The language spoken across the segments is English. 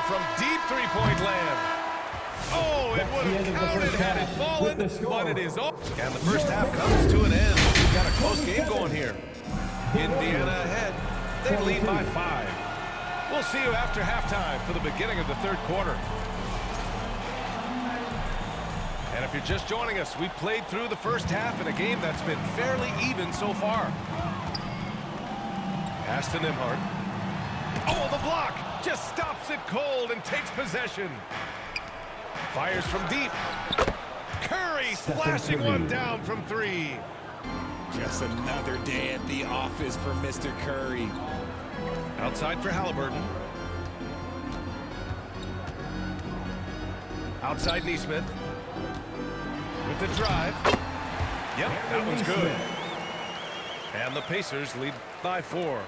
from deep three-point land. Oh, it would have counted had it fallen, but it is off. And the first half comes to an end. We've got a close game going here. Indiana ahead. They lead by 5. We'll see you after halftime for the beginning of the third quarter. And if you're just joining us, we played through the first half in a game that's been fairly even so far. Pass to Nembhard. Oh, the block! Just stops it cold and takes possession. Fires from deep. Curry splashing one down from 3. Just another day at the office for Mr. Curry. Outside for Halliburton. Outside Nesmith. With the drive. Yep, that one's good. And the Pacers lead by 4.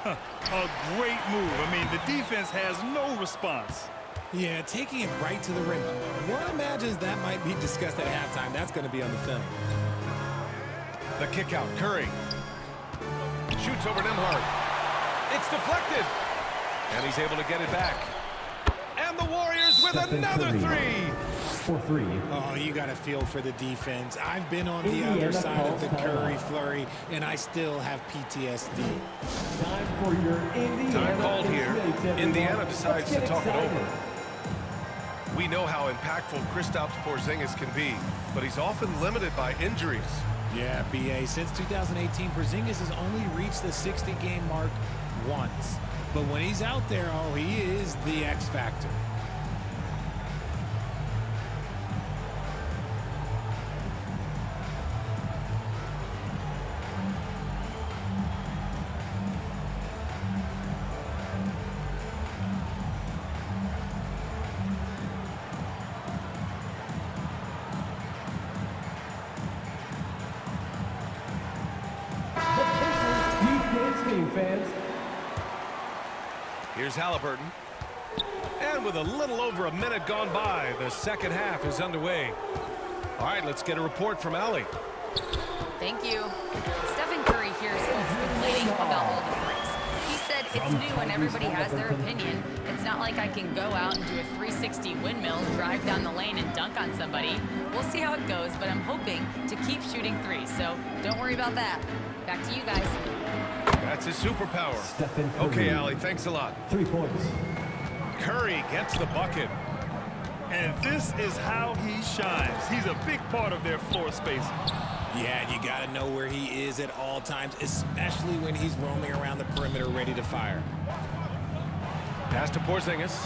A great move. I mean, the defense has no response. Yeah, taking it right to the rim. One imagines that might be discussed at halftime. That's going to be on the film. The kick out, Curry. Shoots over Nembhard. It's deflected. And he's able to get it back. And the Warriors with another 3. For 3. Oh, you got to feel for the defense. I've been on the other side of the Curry flurry, and I still have PTSD. Time for your Indiana. Time called here. Indiana decides to talk it over. We know how impactful Kristaps Porzingis can be, but he's often limited by injuries. Yeah, BA, since 2018, Porzingis has only reached the 60-game mark once. But when he's out there, oh, he is the X factor. Fans. Here's Halliburton. And with a little over a minute gone by, the second half is underway. All right, let's get a report from Allie. Thank you. Stephen Curry here is complaining about all the threes. He said it's new and everybody has their opinion. It's not like I can go out and do a 360 windmill, drive down the lane and dunk on somebody. We'll see how it goes, but I'm hoping to keep shooting threes, so don't worry about that. Back to you guys. That's his superpower. Okay, Allie, thanks a lot. 3 points. Curry gets the bucket. And this is how he shines. He's a big part of their floor space. Yeah, and you got to know where he is at all times, especially when he's roaming around the perimeter ready to fire. Pass to Porzingis.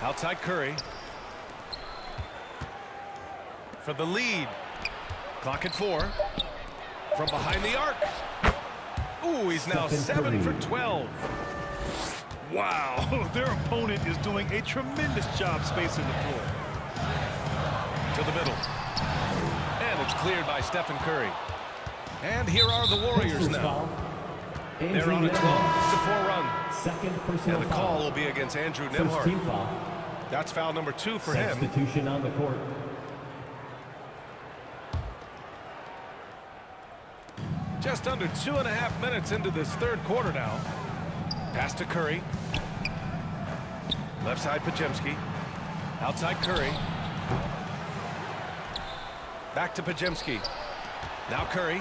Outside Curry. For the lead. Clock at 4. From behind the arc. Ooh, he's now 7 for 12. Wow, their opponent is doing a tremendous job spacing the floor. To the middle. And it's cleared by Stephen Curry. And here are the Warriors now. They're on a 12-4 run. Second personal and the call will be against Andrew Nembhard. Team foul. That's foul number 2 for him. Substitution on the court. Just under 2.5 minutes into this third quarter now. Pass to Curry. Left side Podziemski. Outside Curry. Back to Podziemski. Now Curry.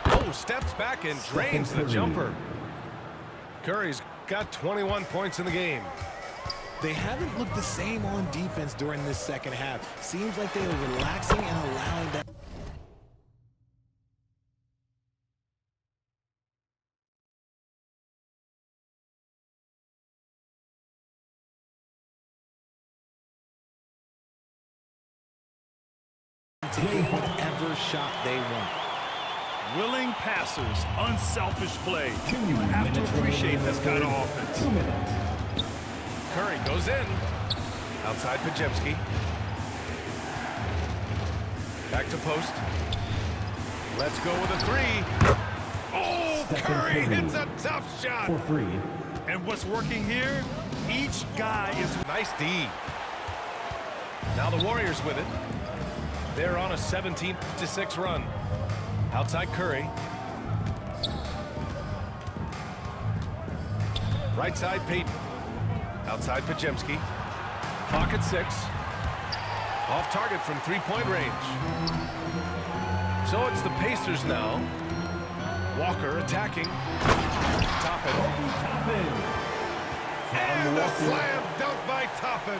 Oh, steps back and drains the jumper. Curry's got 21 points in the game. They haven't looked the same on defense during this second half. Seems like they are relaxing and allowing that. To hit whatever shot they want. Willing passers, unselfish play. You have to appreciate this kind of offense. 2 minutes. Curry goes in. Outside Podziemski. Back to post. Let's go with a 3. Oh, Curry hits a tough shot. For 3. And what's working here? Each guy is... Nice D. Now the Warriors with it. They're on a 17-6 run. Outside Curry. Right side, Peyton. Outside, Podziemski. Clock at 6. Off target from three-point range. So it's the Pacers now. Walker attacking. Toppin. And the slam dunk by Toppin.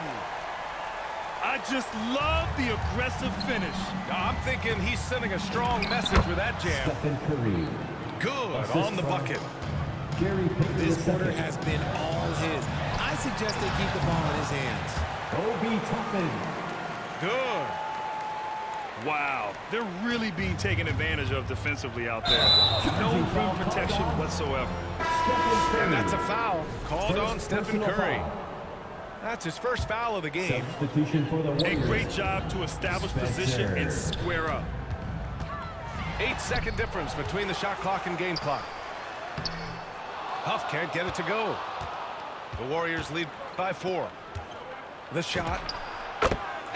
I just love the aggressive finish. I'm thinking he's sending a strong message with that jam. Stephen Curry. Good on the bucket. Gary Payton This quarter II. has been all his. I suggest they keep the ball in his hands. Obi Toppin. Good. Wow, they're really being taken advantage of defensively out there. No rim protection whatsoever. Stephen Curry. And that's a foul called on First Stephen personal Curry. foul. That's his first foul of the game. Substitution for the A Warriors. great job to establish position and square up. 8-second difference between the shot clock and game clock. Huff can't get it to go. The Warriors lead by 4. The shot.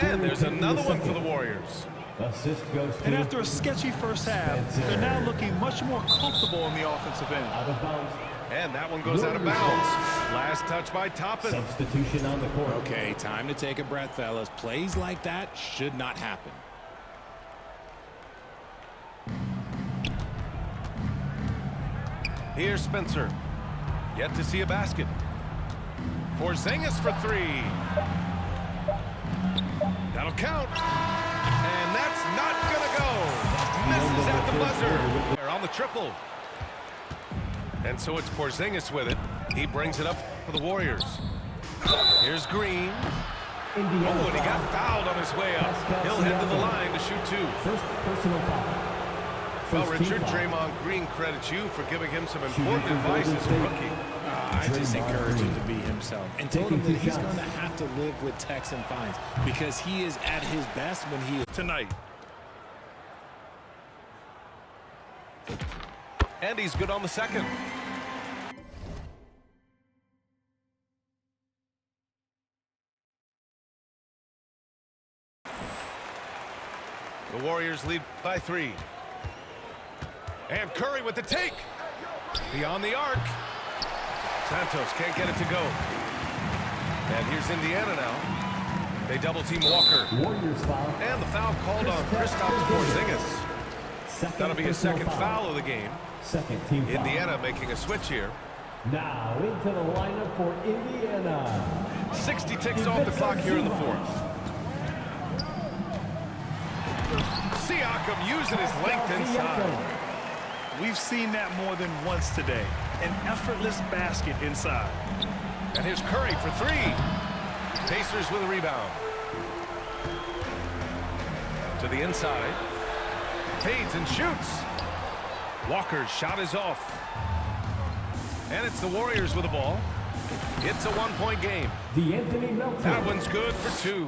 And there's another one for the Warriors. Assist goes to And after a sketchy first half, they're now looking much more comfortable on the offensive end. out of bounds. And that one goes out of bounds. Last touch by Toppin. Substitution on the court. Okay, time to take a breath, fellas. Plays like that should not happen. Here's Spencer. Yet to see a basket. Porzingis for 3. That'll count. And that's not going to go. Misses at the buzzer. They're on the triple. And so it's Porzingis with it. He brings it up for the Warriors. Here's Green. Indiana Oh, and he got foul. fouled on his way up. He'll head to the line to shoot 2. First personal foul. Well, First team Richard, foul. Draymond Green credits you for giving him some Shooting important for advice Golden as a State. rookie. I just Draymond encourage him Green. to be himself and told Taking him that 2 he's shots. going to have to live with Tex and fines because he is at his best when he is. Tonight, And he's good on the second. The Warriors lead by 3. And Curry with the take. Beyond the arc. Santos can't get it to go. And here's Indiana now. They double team Walker. Warriors foul. And the foul called on Kristaps Porzingis. Second That'll be his personal second foul of the game. Second team foul. Indiana making a switch here. Now into the lineup for Indiana. 60 ticks off the clock here in the 4th. Siakam using his length inside. we've seen that more than once today. An effortless basket inside. And here's Curry for 3. Pacers with a rebound. To the inside. Fades and shoots. Walker's shot is off. And it's the Warriors with the ball. It's a 1-point game. D'Anthony Melton. That one's good for 2.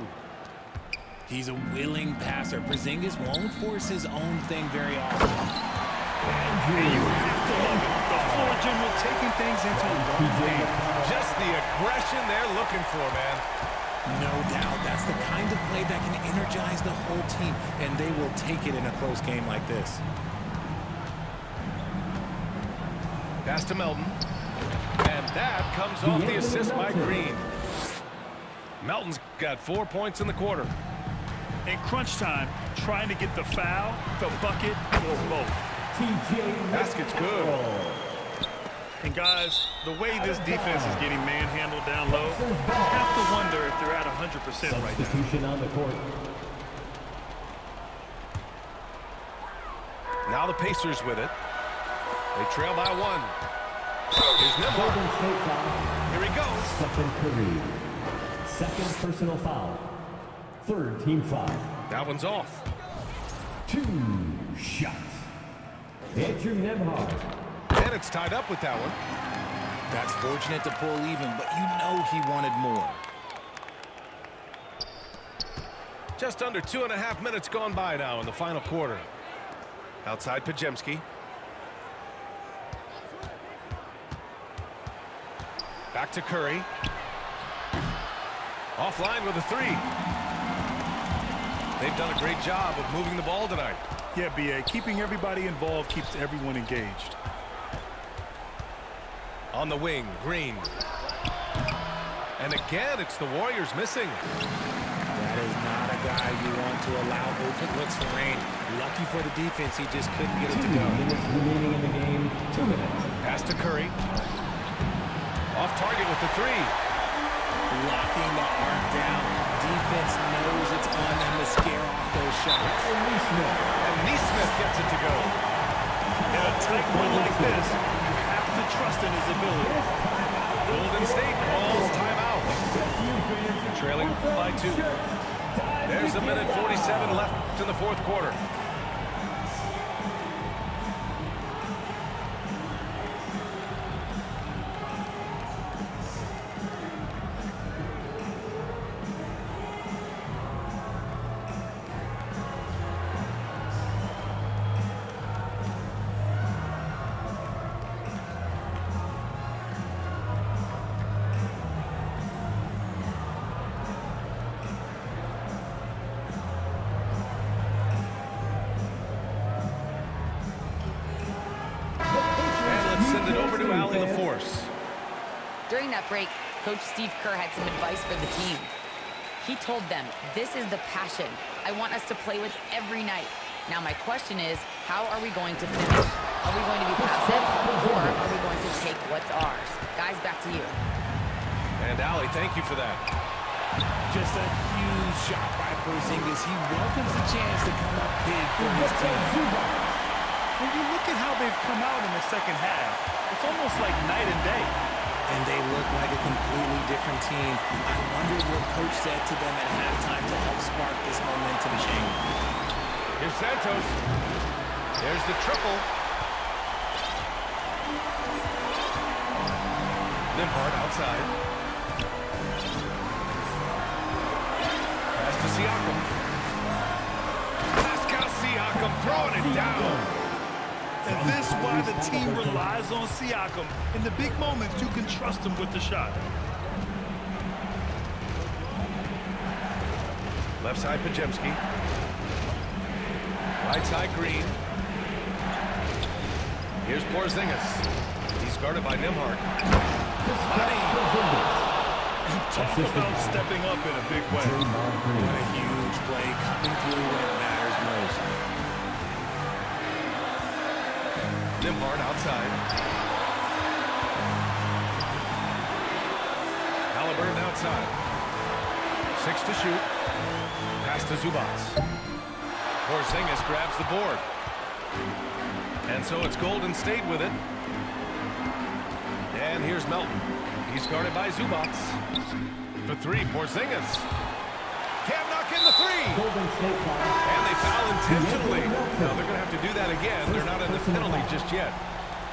He's a willing passer. Porzingis won't force his own thing very often. And you have to love it. The floor general taking things into one game. Just the aggression they're looking for, man. No doubt. That's the kind of play that can energize the whole team, and they will take it in a close game like this. Pass to Melton. And that comes off the assist by Green. Melton's got 4 points in the quarter. In crunch time, trying to get the foul, the bucket, or both. TJ Basket's good. And guys, the way this defense is getting manhandled down low, you have to wonder if they're at 100% right now. Substitution on the court. Now the Pacers with it. They trail by 1. Here's Nembhard. Golden State foul. Here he goes. Stephen Curry. Second personal foul. Third team foul. That one's off. 2 shots. Andrew Nembhard. And it's tied up with that one. That's fortunate to pull even, but you know he wanted more. Just under 2.5 minutes gone by now in the final quarter. Outside Podziemski. Back to Curry. Offline with a 3. They've done a great job of moving the ball tonight. Yeah, B.A., keeping everybody involved keeps everyone engaged. On the wing, Green. And again, it's the Warriors missing. That is not a guy you want to allow open looks for Rain. Lucky for the defense, he just couldn't get it to 2 go. minutes remaining in the game. 2 minutes. Pass to Curry. Off target with the three. Locking the arc down. Defense knows it's on them to scare off those shots. And Neesmith gets it to go. In a tight one like this, you have to trust in his ability. Golden State calls timeout. Trailing by 2. There's a minute 47 left in the fourth quarter. Send it over to Allie LaForce. During that break, Coach Steve Kerr had some advice for the team. He told them, this is the passion I want us to play with every night. Now my question is, how are we going to finish? Are we going to be passive, or are we going to take what's ours? Guys, back to you. And Allie, thank you for that. Just a huge shot by Porzingis. He welcomes the chance to come up big for his team. When you look at how they've come out in the second half, it's almost like night and day. And they look like a completely different team. I wonder what Coach said to them at halftime to help spark this momentum change. Here's Santos. There's the triple. Nembhard outside. Pass to Siakam. Pascal Siakam throwing it down. And this is why the team relies on Siakam. In the big moments, you can trust him with the shot. Left side, Podziemski. Right side, Green. Here's Porzingis. He's guarded by Nembhard. Talk about stepping up in a big way. What a huge play coming through when it matters most. Nembhard outside. Halliburton outside. 6 to shoot. Pass to Zubats. Porzingis grabs the board. And so it's Golden State with it. And here's Melton. He's guarded by Zubats. For 3, Porzingis. Can't knock in the 3. And they foul intentionally. Now they're going to have to do that again. They're not in the penalty just yet.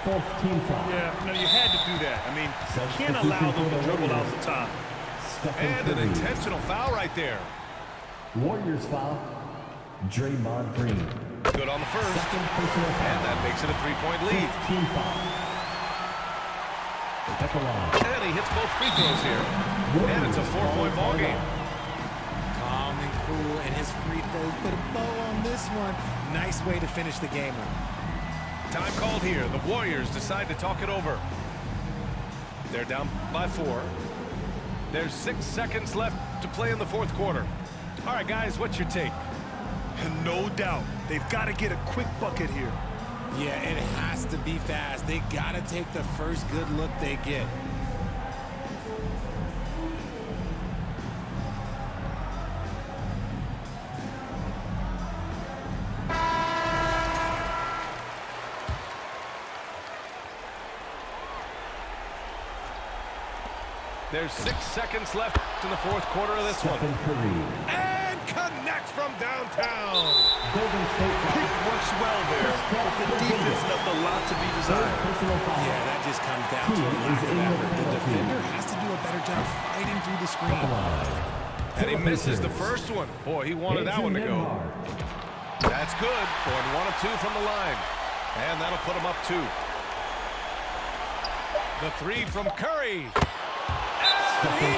Fourth team foul. Yeah, no, you had to do that. I mean, you can't allow them to dribble out the top. And an intentional foul right there. Warriors foul. Draymond Green. Good on the first. Second personal foul. And that makes it a 3-point lead. Team foul. At the line. And he hits both free throws here. And it's a 4-point ball game. Calm and cool, and his free throws put a bow on this one. Nice way to finish the game. Time called here. The Warriors decide to talk it over. They're down by 4. There's 6 seconds left to play in the fourth quarter. All right, guys, what's your take? No doubt. They've got to get a quick bucket here. Yeah, it has to be fast. They got to take the first good look they get. There's 6 seconds left in the fourth quarter of this one. And connects from downtown. Pick works well there, but the defense left a lot to be desired. Yeah, that just comes down to a lack of effort. The defender has to do a better job fighting through the screen. And he misses the first one. Boy, he wanted that one to go. That's good. Going 1 of 2 from the line. And that'll put him up 2. The 3 from Curry. And he